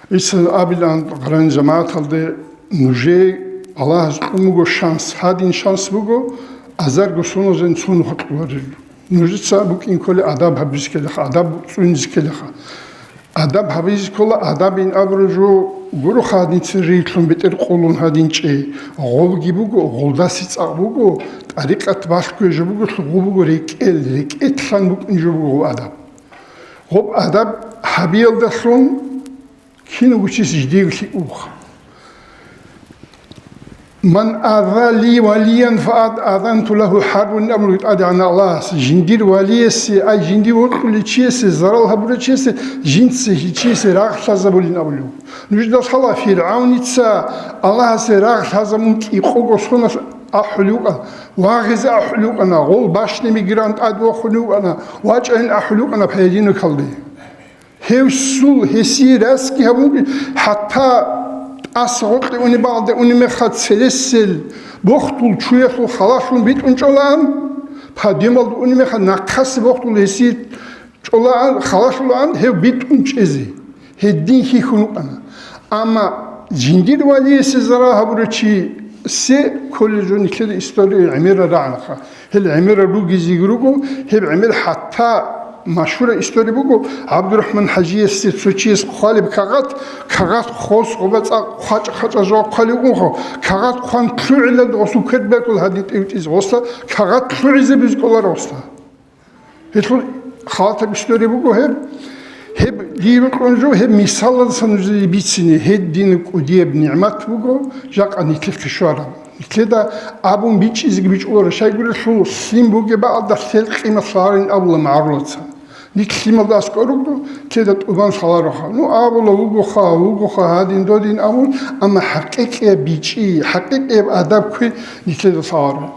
इस आबिलान गरन जमात हल्दे मुझे अल्लाह मुगो शांस हादिन शांस मुगो अज़र गुस्सों जन सुन हट वरिल मुझे साबुक इनकोले आदाब हबिज के लखा आदाब सुनिज के लखा आदाब हबिज कोला आदाब इन अब्रजो गुरु खादिन सिरीखुम बितर कोलुन हादिन चे गौब गिबुगो गौदासित आबुगो तारिक़त बाश को जबुगो सुगुबुगो रिक इतलान बुक इंजबुगो आदाब गौब आदाब हबियल दसों كينو وشيس جديد في أوخ من آذى لي وليا فقد آذنت له حرب أمر يتأدي عن الله جندير وليس أي جندير وكل شيء زرال هبول شيء جنس شيء راح تزبولين أولو نجد صلاة فرعون يتسا الله سراح تزمون يخوض صنع أحلوك واغز أحلوك أنا غول باش نميجرانت أدو خلوك أنا واجهن أحلوك أنا بهدين كلدي هيوسول هسير اسكي هبون حتى أسعود أني بعد أني مخد سلسل بختول شوية خلاصون بيت أنجلان بديمال أني مخد نقص بختول هسير جلان خلاصون هيو بيت أنجزي هدين هي خنوق أنا أما جندير ولي سزرا هبورتشي سه كل جون كده استوري عميرة رعنخا هل عميرة روجي زيجروجو هل عمير حتى مشهور استوری بگو عبدالرحمن حجی است سوچیز خالی بکاغت خوش قبض خاچ جا خالی اون خو کاغت خان کلیل دوستو کرد بکل هدیت ایتیز وستا کاغت کلیزه بیزکولار وستا هیچون خالت استوری بگو هب دیگر کنجو هب مثال سنجی بیچینی هد دین کودیب نعمت بگو جاک انیکل کشورم كده أبون بيتش إزاي بيتش أورا شيء يقول شو سليم بوجي بعد دخل قيمة صارين أول معروضة نيك سليم الله أذكره كده تبان صلاة نو أول وجوخا هادين دودين أول أما حقيقة بيتشي حقيقة أدب كوي نيك كده صار